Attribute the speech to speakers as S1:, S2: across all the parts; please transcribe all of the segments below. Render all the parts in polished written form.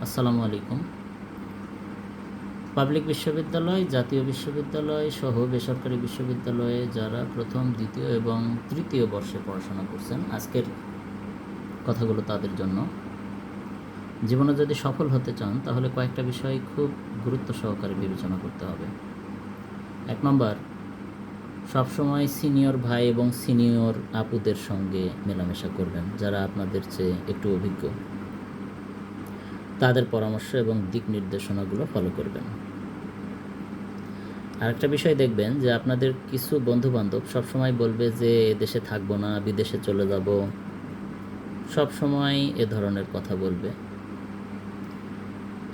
S1: আসসালামু আলাইকুম। পাবলিক বিশ্ববিদ্যালয়, জাতীয় বিশ্ববিদ্যালয় সহ বেসরকারি বিশ্ববিদ্যালয়ে যারা প্রথম, দ্বিতীয় এবং তৃতীয় বর্ষে পড়াশোনা করছেন, আজকের কথাগুলো তাদের জন্য। জীবনে যদি সফল হতে চান তাহলে কয়েকটা বিষয় খুব গুরুত্ব সহকারে বিবেচনা করতে হবে। 1 নম্বর, সবসময় সিনিয়র ভাই এবং সিনিয়র আপুদের সঙ্গে মেলামেশা করবেন, যারা আপনাদের চেয়ে একটু অভিজ্ঞ। তাদের পরামর্শ এবং দিক নির্দেশনাগুলো ফলো করবেন। আরেকটা বিষয় দেখবেন যে আপনাদের কিছু বন্ধুবান্ধব সবসময় বলবে যে দেশে থাকবো না, বিদেশে চলে যাব, সবসময় এ ধরনের কথা বলবে।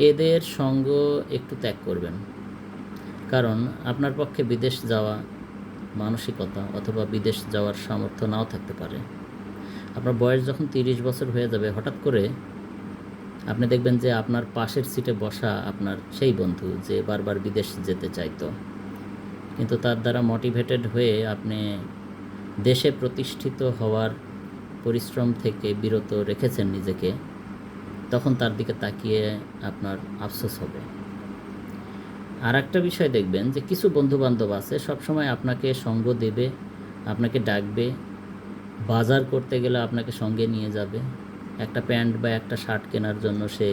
S1: এদের সঙ্গ একটু ত্যাগ করবেন, কারণ আপনার পক্ষে বিদেশ যাওয়া মানসিকতা অথবা বিদেশ যাওয়ার সামর্থ্য নাও থাকতে পারে। আপনার বয়স যখন 30 বছর হয়ে যাবে, হঠাৎ করে আপনি দেখবেন যে আপনার পাশের সিটে বসা আপনার সেই বন্ধু যে বারবার বিদেশ যেতে চাইতো, কিন্তু তার দ্বারা মোটিভেটেড হয়ে আপনি দেশে প্রতিষ্ঠিত হওয়ার পরিশ্রম থেকে বিরত রেখেছেন নিজেকে, তখন তার দিকে তাকিয়ে আপনার আফসোস হবে। আর একটা বিষয় দেখবেন যে কিছু বন্ধুবান্ধব আছে সবসময় আপনাকে সঙ্গ দেবে, আপনাকে ডাকবে, বাজার করতে গেলে আপনাকে সঙ্গে নিয়ে যাবে। একটা প্যান্ট বা একটা শার্ট কেনার জন্য সে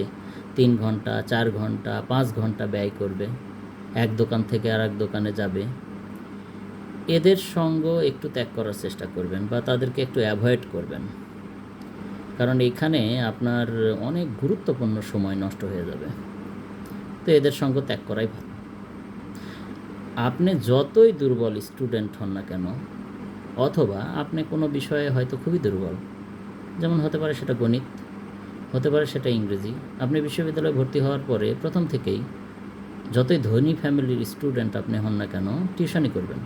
S1: 3 ঘন্টা, 4 ঘন্টা, 5 ঘন্টা ব্যয় করবে, এক দোকান থেকে আর এক দোকানে যাবে। এদের সঙ্গ একটু ত্যাগ করার চেষ্টা করবেন বা তাদেরকে একটু অ্যাভয়েড করবেন, কারণ এখানে আপনার অনেক গুরুত্বপূর্ণ সময় নষ্ট হয়ে যাবে। তো এদের সঙ্গ ত্যাগ করাই ভালো। আপনি যতই দুর্বল স্টুডেন্ট হন না কেন, অথবা আপনি কোনো বিষয়ে হয়তো খুবই দুর্বল, যেমন হতে পারে সেটা গণিত, হতে পারে সেটা ইংরেজি, আপনি বিশ্ববিদ্যালয়ে ভর্তি হওয়ার পরে প্রথম থেকেই যতই ধনী ফ্যামিলির স্টুডেন্ট আপনি হন না কেন, টিউশনই করবেন।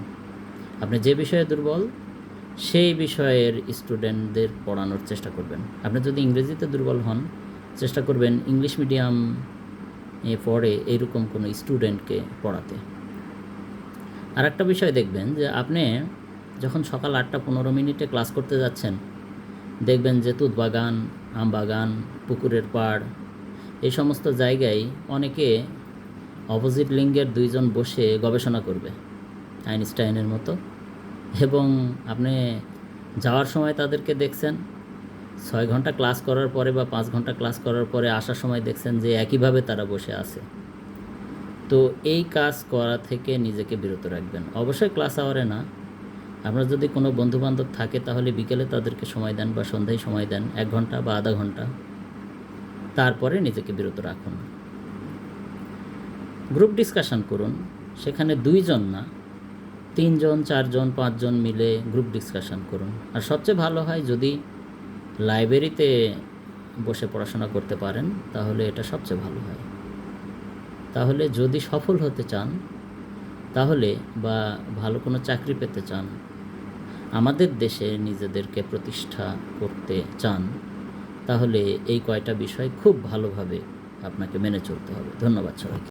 S1: আপনি যে বিষয়ে দুর্বল সেই বিষয়ের স্টুডেন্টদের পড়ানোর চেষ্টা করবেন। আপনি যদি ইংরেজিতে দুর্বল হন, চেষ্টা করবেন ইংলিশ মিডিয়াম পড়ে এইরকম কোনো স্টুডেন্টকে পড়াতে। আর একটা বিষয় দেখবেন যে আপনি যখন সকাল 8টা 15 ক্লাস করতে যাচ্ছেন, দেখবেন যে তুত বাগান, আম বাগান, পুকুরের পাড়, এই সমস্ত জায়গায় অনেকে অপোজিট লিঙ্গের 2 জন বসে গবেষণা করবে আইনস্টাইনের মতো, এবং আপনি যাওয়ার সময় তাদেরকে দেখছেন 6 ঘন্টা ক্লাস করার পরে বা 5 ঘন্টা ক্লাস করার পরে আসার সময় দেখছেন যে একইভাবে তারা বসে আছে। তো এই কাজ করা থেকে নিজেকে বিরত রাখবেন। অবশ্যই ক্লাস আওয়ারে না, আপনার যদি কোনো বন্ধুবান্ধব থাকে তাহলে বিকেলে তাদেরকে সময় দেন বা সন্ধ্যায় সময় দেন, 1 ঘন্টা বা আধা ঘন্টা, তারপরে নিজেকে বিরত রাখুন। গ্রুপ ডিসকাশন করুন, সেখানে 2 জন না, 3 জন, 4 জন, 5 জন মিলে গ্রুপ ডিসকাশন করুন। আর সবচেয়ে ভালো হয় যদি লাইব্রেরিতে বসে পড়াশোনা করতে পারেন, তাহলে এটা সবচেয়ে ভালো হয়। তাহলে যদি সফল হতে চান, তাহলে বা ভালো কোনো চাকরি পেতে চান, আমাদের দেশে নিজেদেরকে প্রতিষ্ঠা করতে চান, তাহলে এই কয়টা বিষয় খুব ভালোভাবে আপনাকে মেনে চলতে হবে। ধন্যবাদ সবাইকে।